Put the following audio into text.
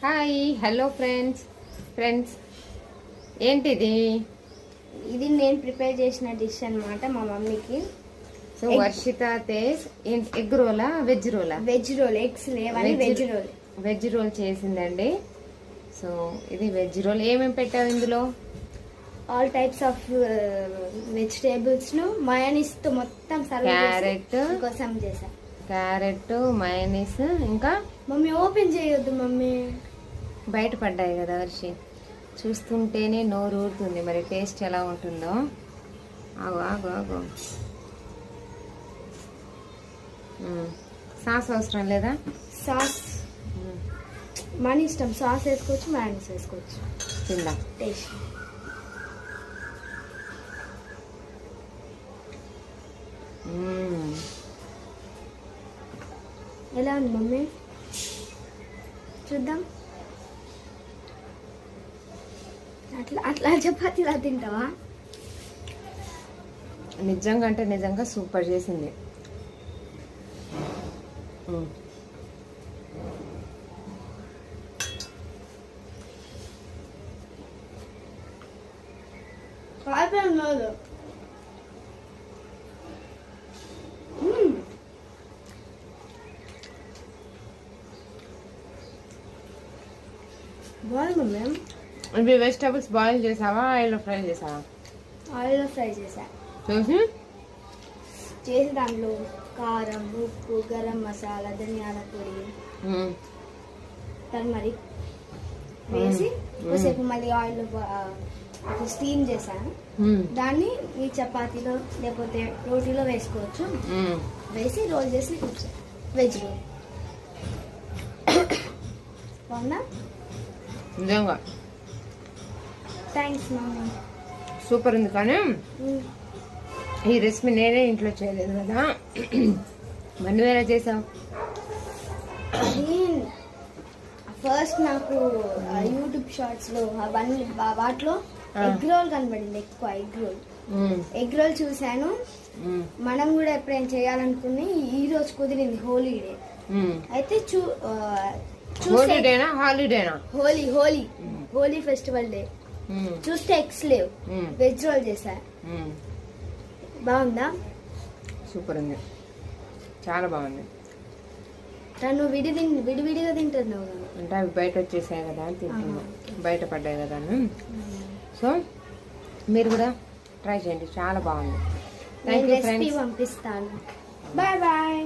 Hi hello friends ఏంటిది? ఇది నేను ప్రిపేర్ చేసిన డిష్ అన్నమాట మా మమ్మీకి. సో వర్షిత తేజ్ ఎగ్ రోలా వెజ్ రోలా? వెజ్ రోల్, ఎగ్స్ లేవని వెజ్ రోల్ చేసిందండి. సో ఇది వెజ్ రోల్. ఏమేమి పెట్టావు ఇందులో? ఆల్ టైప్స్ ఆఫ్ వెజిటేబుల్స్ ను మయోనీస్ తో మొత్తం క్యారెట్ కోసం చేసా. క్యారెట్, మయోనీస్, ఇంకా మమ్మీ ఓపెన్ చేయొద్దు మమ్మీ, బయట పడ్డాయి కదా వర్షి. చూస్తుంటేనే నోరు ఊరుతుంది. మరి టేస్ట్ ఎలా ఉంటుందో. ఆగు ఆగు ఆగు. సాస్ అవసరం లేదా? సాస్ మన ఇష్టం, సాస్ వేసుకోవచ్చు, మ్యాయోనీస్ వేసుకోవచ్చు. తిందా టేస్ట్ ఎలా ఉంది మమ్మీ? చూద్దాం. అట్లా చపాతీలా తింటావా? నిజంగా అంటే నిజంగా సూపర్ చేసింది. బాగుంది మ్యామ్. ఇవి వెజిటబుల్స్ బాయిల్ చేసావా, ఆయిల్లో ఫ్రై చేసావా? ఆయిల్లో ఫ్రై చేసా. చేసి దాంట్లో కారం, ఉప్పు, గరం మసాలా, ధనియాల పొడి, టర్మరిక్ వేసి కొద్దిసేపు మళ్ళీ ఆయిల్లో స్టీమ్ చేశాను. దాన్ని ఈ చపాతీలో లేకపోతే రోటీలో వేసుకోవచ్చు. వేసి రోల్ చేసి వెజ్ రోల్. బాగుందా? నిజంగా థ్యాంక్స్ మమ్మీ. సూపర్ ఉంది. కానీ ఈ రెసిపీ నేనే ఇంట్లో చేయలేదు కదా. మరి నువ్వు ఎలా చేసావు? అది ఫస్ట్ నాకు యూట్యూబ్ షార్ట్స్ లో అవన్నీ వాటిలో ఎగ్ రోల్ కనబడింది. ఎక్కువ ఎగ్ రోల్ చూసాను. మనం కూడా ఎప్పుడైనా చేయాలనుకుని ఈ రోజు కుదిరింది, హోలీడే అయితే. హోలీ ఫెస్టివల్ డే చూస్తే ఎగ్స్ లేవు, వెజ్ రోల్ చేశా. బాగుందా? సూపర్ ఉంది, చాలా బాగుంది. తను విడివిడిగా తింటున్నావు అంటే అవి బయట వచ్చేసాయి కదా, తింటున్నా. బయట పడ్డాయి కదా. సో మీరు కూడా ట్రై చేయండి, చాలా బాగుంది. Thank you friends. పంపిస్తాను. Bye bye.